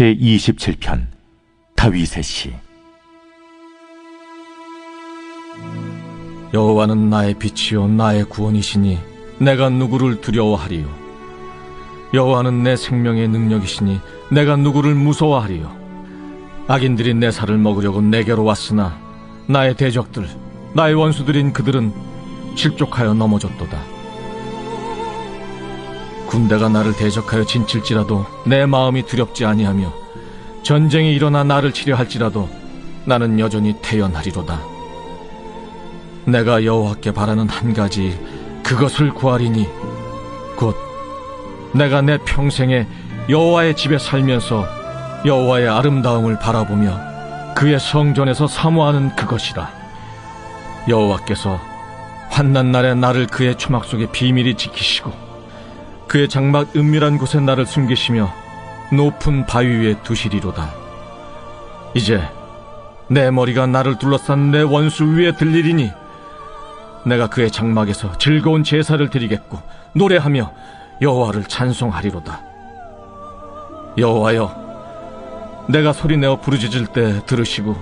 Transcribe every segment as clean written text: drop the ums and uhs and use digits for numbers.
제27편 다윗의 시. 여호와는 나의 빛이요 나의 구원이시니 내가 누구를 두려워하리요. 여호와는 내 생명의 능력이시니 내가 누구를 무서워하리요. 악인들이 내 살을 먹으려고 내게로 왔으나 나의 대적들, 나의 원수들인 그들은 실족하여 넘어졌도다. 군대가 나를 대적하여 진칠지라도 내 마음이 두렵지 아니하며 전쟁이 일어나 나를 치려 할지라도 나는 여전히 태연하리로다. 내가 여호와께 바라는 한 가지, 그것을 구하리니 곧 내가 내 평생에 여호와의 집에 살면서 여호와의 아름다움을 바라보며 그의 성전에서 사모하는 그것이다. 여호와께서 환난 날에 나를 그의 초막 속에 비밀히 지키시고 그의 장막 은밀한 곳에 나를 숨기시며 높은 바위 위에 두시리로다. 이제 내 머리가 나를 둘러싼 내 원수 위에 들리리니 내가 그의 장막에서 즐거운 제사를 드리겠고 노래하며 여호와를 찬송하리로다. 여호와여, 내가 소리내어 부르짖을 때 들으시고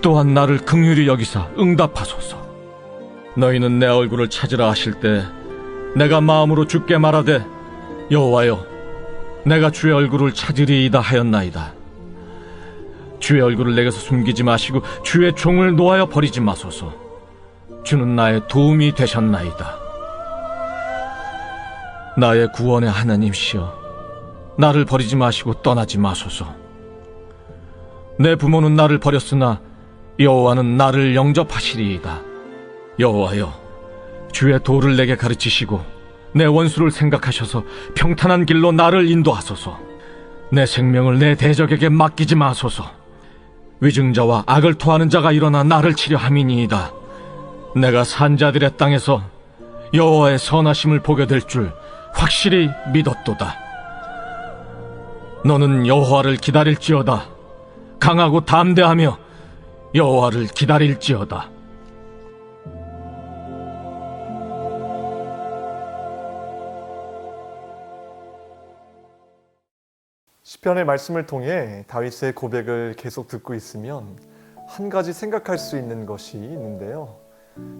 또한 나를 긍휼히 여기사 응답하소서. 너희는 내 얼굴을 찾으라 하실 때 내가 마음으로 주께 말하되 여호와여, 내가 주의 얼굴을 찾으리이다 하였나이다. 주의 얼굴을 내게서 숨기지 마시고 주의 종을 놓아여 버리지 마소서. 주는 나의 도움이 되셨나이다. 나의 구원의 하나님시여, 나를 버리지 마시고 떠나지 마소서. 내 부모는 나를 버렸으나 여호와는 나를 영접하시리이다. 여호와여, 주의 도를 내게 가르치시고 내 원수를 생각하셔서 평탄한 길로 나를 인도하소서. 내 생명을 내 대적에게 맡기지 마소서. 위증자와 악을 토하는 자가 일어나 나를 치려 함이니이다. 내가 산자들의 땅에서 여호와의 선하심을 보게 될 줄 확실히 믿었도다. 너는 여호와를 기다릴지어다. 강하고 담대하며 여호와를 기다릴지어다. 시편의 말씀을 통해 다윗의 고백을 계속 듣고 있으면 한 가지 생각할 수 있는 것이 있는데요.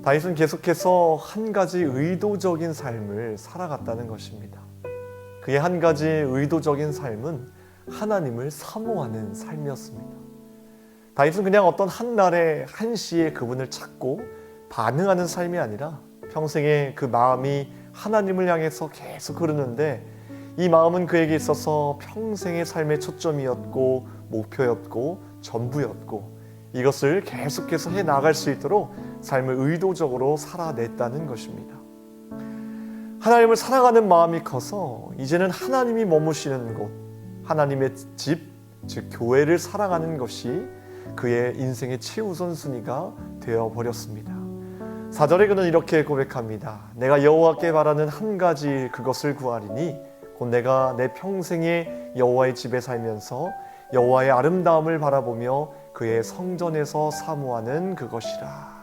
다윗은 계속해서 한 가지 의도적인 삶을 살아갔다는 것입니다. 그의 한 가지 의도적인 삶은 하나님을 사모하는 삶이었습니다. 다윗은 그냥 어떤 한 날에 한시에 그분을 찾고 반응하는 삶이 아니라 평생에 그 마음이 하나님을 향해서 계속 흐르는데 이 마음은 그에게 있어서 평생의 삶의 초점이었고 목표였고 전부였고 이것을 계속해서 해나갈 수 있도록 삶을 의도적으로 살아냈다는 것입니다. 하나님을 사랑하는 마음이 커서 이제는 하나님이 머무시는 곳, 하나님의 집, 즉 교회를 사랑하는 것이 그의 인생의 최우선순위가 되어버렸습니다. 4절에 그는 이렇게 고백합니다. 내가 여호와께 바라는 한 가지, 그것을 구하리니 곧 내가 내 평생에 여호와의 집에 살면서 여호와의 아름다움을 바라보며 그의 성전에서 사모하는 그것이라.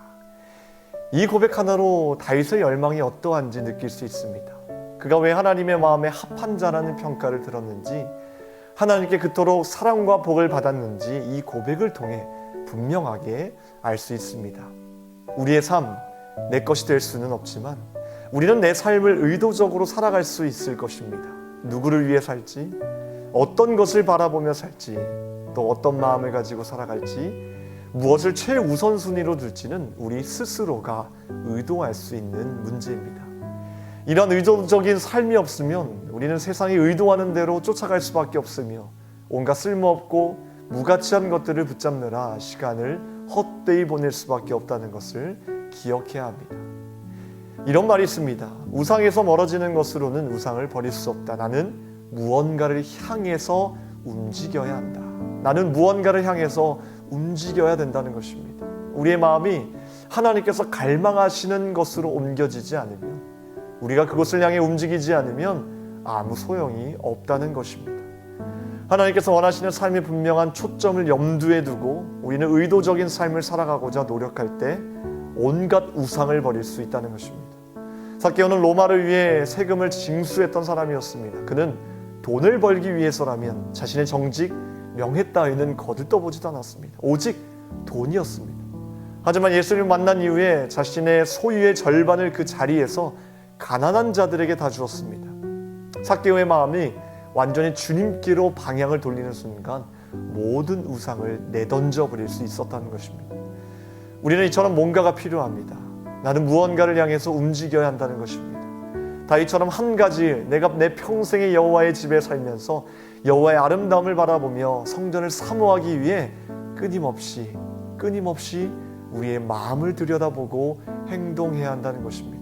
이 고백 하나로 다윗의 열망이 어떠한지 느낄 수 있습니다. 그가 왜 하나님의 마음에 합한 자라는 평가를 들었는지, 하나님께 그토록 사랑과 복을 받았는지 이 고백을 통해 분명하게 알 수 있습니다. 우리의 삶, 내 것이 될 수는 없지만 우리는 내 삶을 의도적으로 살아갈 수 있을 것입니다. 누구를 위해 살지, 어떤 것을 바라보며 살지, 또 어떤 마음을 가지고 살아갈지, 무엇을 최우선순위로 둘지는 우리 스스로가 의도할 수 있는 문제입니다. 이런 의도적인 삶이 없으면 우리는 세상이 의도하는 대로 쫓아갈 수밖에 없으며 온갖 쓸모없고 무가치한 것들을 붙잡느라 시간을 헛되이 보낼 수밖에 없다는 것을 기억해야 합니다. 이런 말이 있습니다. 우상에서 멀어지는 것으로는 우상을 버릴 수 없다. 나는 무언가를 향해서 움직여야 한다. 나는 무언가를 향해서 움직여야 된다는 것입니다. 우리의 마음이 하나님께서 갈망하시는 것으로 옮겨지지 않으면, 우리가 그것을 향해 움직이지 않으면 아무 소용이 없다는 것입니다. 하나님께서 원하시는 삶의 분명한 초점을 염두에 두고 우리는 의도적인 삶을 살아가고자 노력할 때 온갖 우상을 버릴 수 있다는 것입니다. 삭개오는 로마를 위해 세금을 징수했던 사람이었습니다. 그는 돈을 벌기 위해서라면 자신의 정직, 명예 따위는 거들떠보지도 않았습니다. 오직 돈이었습니다. 하지만 예수님을 만난 이후에 자신의 소유의 절반을 그 자리에서 가난한 자들에게 다 주었습니다. 삭개오의 마음이 완전히 주님께로 방향을 돌리는 순간 모든 우상을 내던져 버릴 수 있었다는 것입니다. 우리는 이처럼 뭔가가 필요합니다. 나는 무언가를 향해서 움직여야 한다는 것입니다. 다윗처럼 한 가지, 내가 내 평생의 여호와의 집에 살면서 여호와의 아름다움을 바라보며 성전을 사모하기 위해 끊임없이 우리의 마음을 들여다보고 행동해야 한다는 것입니다.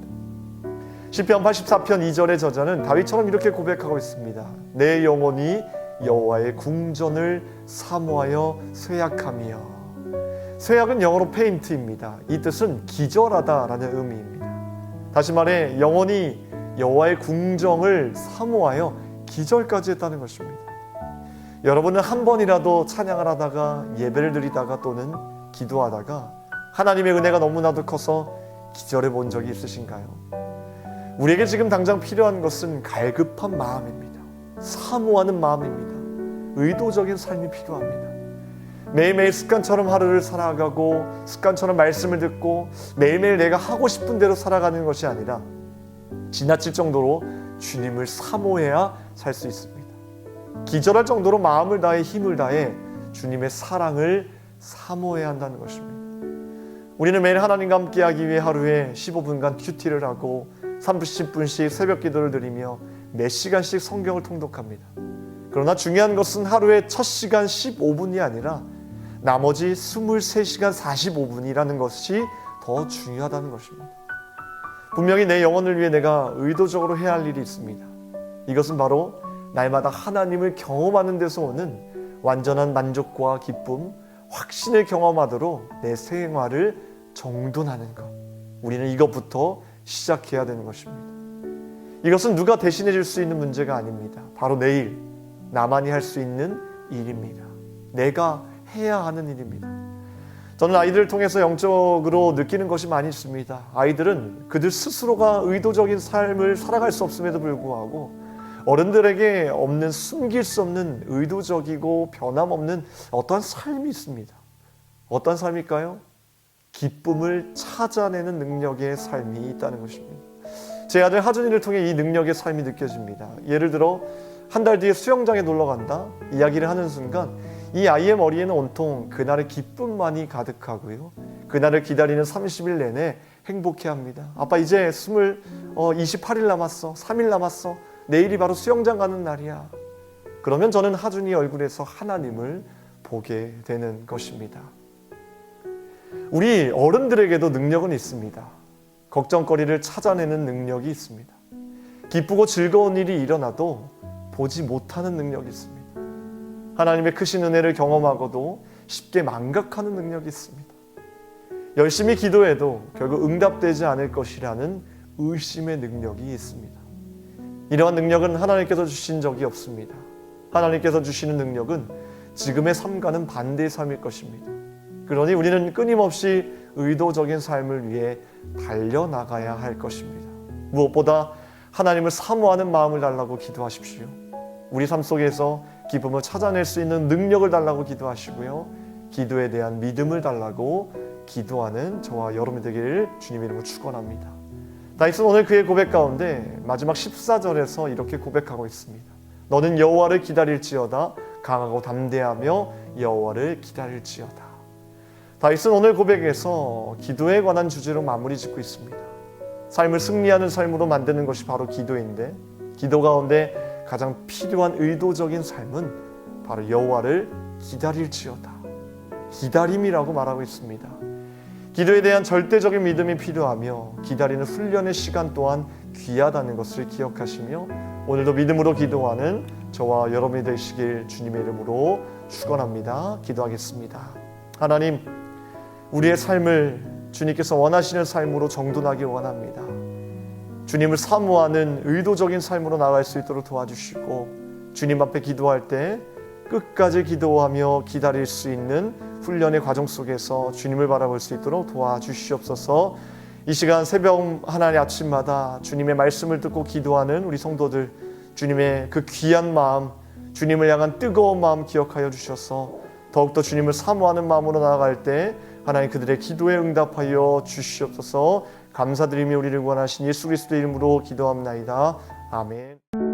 시편 84편 2절의 저자는 다윗처럼 이렇게 고백하고 있습니다. 내 영혼이 여호와의 궁전을 사모하여 쇠약하며. 쇠약은 영어로 페인트입니다. 이 뜻은 기절하다라는 의미입니다. 다시 말해 영혼이 여호와의 궁정을 사모하여 기절까지 했다는 것입니다. 여러분은 한 번이라도 찬양을 하다가 예배를 드리다가 또는 기도하다가 하나님의 은혜가 너무나도 커서 기절해 본 적이 있으신가요? 우리에게 지금 당장 필요한 것은 갈급한 마음입니다. 사모하는 마음입니다. 의도적인 삶이 필요합니다. 매일매일 습관처럼 하루를 살아가고 습관처럼 말씀을 듣고 매일매일 내가 하고 싶은 대로 살아가는 것이 아니라 지나칠 정도로 주님을 사모해야 살 수 있습니다. 기절할 정도로 마음을 다해 힘을 다해 주님의 사랑을 사모해야 한다는 것입니다. 우리는 매일 하나님과 함께하기 위해 하루에 15분간 큐티를 하고 30분씩 새벽 기도를 드리며 몇 시간씩 성경을 통독합니다. 그러나 중요한 것은 하루의 첫 시간 15분이 아니라 나머지 23시간 45분이라는 것이 더 중요하다는 것입니다. 분명히 내 영혼을 위해 내가 의도적으로 해야 할 일이 있습니다. 이것은 바로 날마다 하나님을 경험하는 데서 오는 완전한 만족과 기쁨, 확신을 경험하도록 내 생활을 정돈하는 것. 우리는 이것부터 시작해야 되는 것입니다. 이것은 누가 대신해 줄 수 있는 문제가 아닙니다. 바로 내일 나만이 할 수 있는 일입니다. 내가 해야 하는 일입니다. 저는 아이들을 통해서 영적으로 느끼는 것이 많이 있습니다. 아이들은 그들 스스로가 의도적인 삶을 살아갈 수 없음에도 불구하고 어른들에게 없는, 숨길 수 없는 의도적이고 변함없는 어떠한 삶이 있습니다. 어떤 삶일까요? 기쁨을 찾아내는 능력의 삶이 있다는 것입니다. 제 아들 하준이를 통해 이 능력의 삶이 느껴집니다. 예를 들어 한 달 뒤에 수영장에 놀러 간다 이야기를 하는 순간 이 아이의 머리에는 온통 그날의 기쁨만이 가득하고요, 그날을 기다리는 30일 내내 행복해합니다. 아빠 이제 28일 남았어, 3일 남았어, 내일이 바로 수영장 가는 날이야. 그러면 저는 하준이 얼굴에서 하나님을 보게 되는 것입니다. 우리 어른들에게도 능력은 있습니다. 걱정거리를 찾아내는 능력이 있습니다. 기쁘고 즐거운 일이 일어나도 보지 못하는 능력이 있습니다. 하나님의 크신 은혜를 경험하고도 쉽게 망각하는 능력이 있습니다. 열심히 기도해도 결국 응답되지 않을 것이라는 의심의 능력이 있습니다. 이러한 능력은 하나님께서 주신 적이 없습니다. 하나님께서 주시는 능력은 지금의 삶과는 반대의 삶일 것입니다. 그러니 우리는 끊임없이 의도적인 삶을 위해 달려나가야 할 것입니다. 무엇보다 하나님을 사모하는 마음을 달라고 기도하십시오. 우리 삶 속에서 기쁨을 찾아낼 수 있는 능력을 달라고 기도하시고요, 기도에 대한 믿음을 달라고 기도하는 저와 여러분이 되기를 주님의 이름으로 축원합니다. 다윗은 오늘 그의 고백 가운데 마지막 14절에서 이렇게 고백하고 있습니다. 너는 여호와를 기다릴지어다, 강하고 담대하며 여호와를 기다릴지어다. 다윗은 오늘 고백에서 기도에 관한 주제로 마무리 짓고 있습니다. 삶을 승리하는 삶으로 만드는 것이 바로 기도인데, 기도 가운데 가장 필요한 의도적인 삶은 바로 여호와를 기다릴지어다. 기다림이라고 말하고 있습니다. 기도에 대한 절대적인 믿음이 필요하며 기다리는 훈련의 시간 또한 귀하다는 것을 기억하시며 오늘도 믿음으로 기도하는 저와 여러분이 되시길 주님의 이름으로 축원합니다. 기도하겠습니다. 하나님, 우리의 삶을 주님께서 원하시는 삶으로 정돈하기 원합니다. 주님을 사모하는 의도적인 삶으로 나아갈 수 있도록 도와주시고, 주님 앞에 기도할 때 끝까지 기도하며 기다릴 수 있는 훈련의 과정 속에서 주님을 바라볼 수 있도록 도와주시옵소서. 이 시간 새벽 하나의 아침마다 주님의 말씀을 듣고 기도하는 우리 성도들, 주님의 그 귀한 마음, 주님을 향한 뜨거운 마음 기억하여 주셔서 더욱더 주님을 사모하는 마음으로 나아갈 때 하나님 그들의 기도에 응답하여 주시옵소서. 감사드리며 우리를 구원하신 예수 그리스도의 이름으로 기도합나이다. 아멘.